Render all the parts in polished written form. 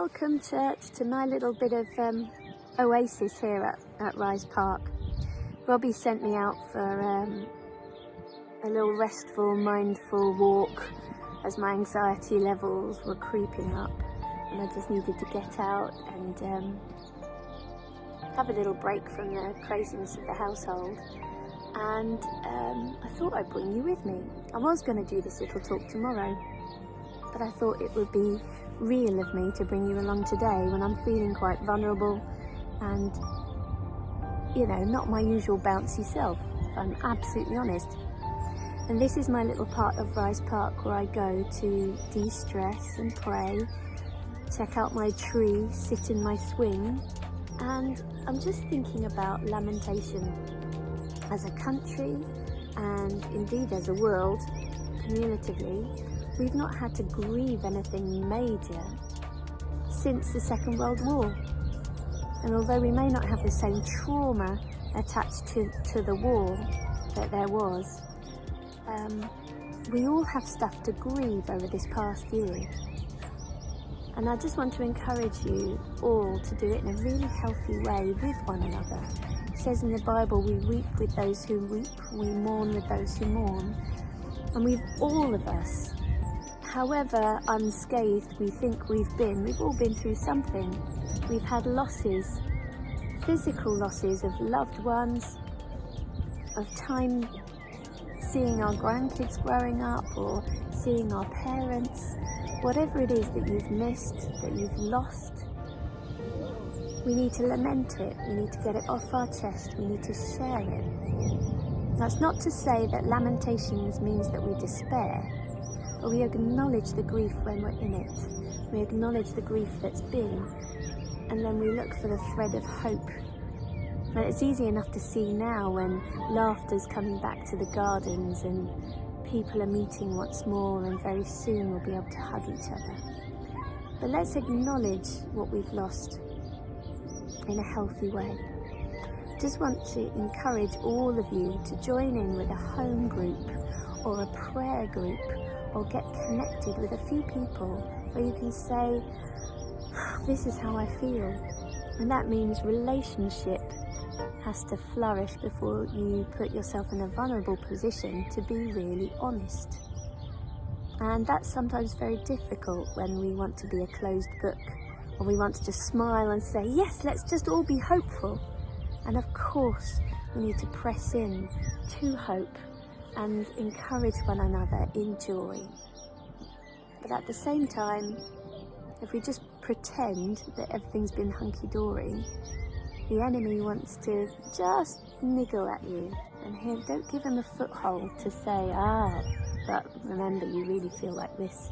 Welcome, church, to my little bit of oasis here at Rise Park. Robbie sent me out for a little restful, mindful walk as my anxiety levels were creeping up, and I just needed to get out and have a little break from the craziness of the household. And I thought I'd bring you with me. I was going to do this little talk tomorrow, but I thought it would be real of me to bring you along today when I'm feeling quite vulnerable and, you know, not my usual bouncy self, if I'm absolutely honest. And this is my little part of Rise Park where I go to de-stress and pray, check out my tree, sit in my swing, and I'm just thinking about lamentation. As a country, and indeed as a world, cumulatively, we've not had to grieve anything major since the Second World War. And although we may not have the same trauma attached to the war that there was, we all have stuff to grieve over this past year. And I just want to encourage you all to do it in a really healthy way with one another. It says in the Bible, we weep with those who weep, we mourn with those who mourn. And we've all of us, however unscathed we think we've all been through something. We've had losses, physical losses of loved ones, of time seeing our grandkids growing up or seeing our parents, whatever it is that you've missed, that you've lost. We need to lament it, we need to get it off our chest, we need to share it. That's not to say that lamentations means that we despair, but we acknowledge the grief when we're in it. We acknowledge the grief that's been, and then we look for the thread of hope. And it's easy enough to see now when laughter's coming back to the gardens and people are meeting once more, and very soon we'll be able to hug each other. But let's acknowledge what we've lost in a healthy way. Just want to encourage all of you to join in with a home group or a prayer group, or get connected with a few people where you can say, this is how I feel. And that means relationship has to flourish before you put yourself in a vulnerable position to be really honest. And that's sometimes very difficult when we want to be a closed book, or we want to just smile and say, yes, let's just all be hopeful. And of course, we need to press in to hope and encourage one another in joy. But at the same time, if we just pretend that everything's been hunky-dory, the enemy wants to just niggle at you, and don't give him a foothold to say, but remember, you really feel like this.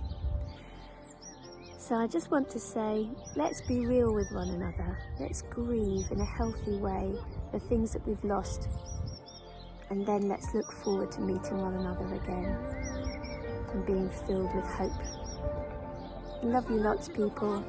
So I just want to say, let's be real with one another. Let's grieve in a healthy way the things that we've lost, and then let's look forward to meeting one another again and being filled with hope. Love you lots, people.